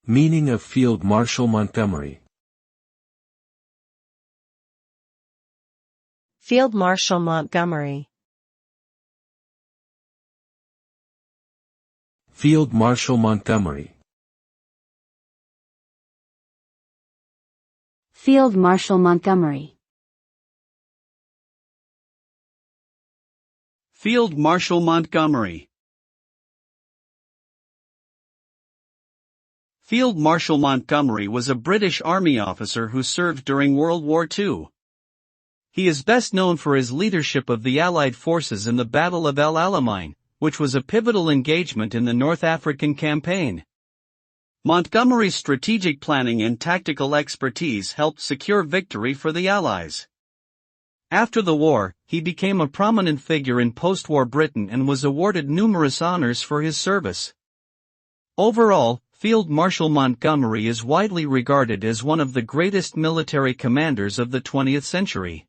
Meaning of Field Marshal Montgomery. Field Marshal Montgomery. Field Marshal Montgomery. Field Marshal Montgomery. Field Marshal Montgomery. Field Marshal Montgomery was a British Army officer who served during World War II. He is best known for his leadership of the Allied forces in the Battle of El Alamein, which was a pivotal engagement in the North African campaign. Montgomery's strategic planning and tactical expertise helped secure victory for the Allies. After the war, he became a prominent figure in post-war Britain and was awarded numerous honors for his service. Overall, Field Marshal Montgomery is widely regarded as one of the greatest military commanders of the 20th century.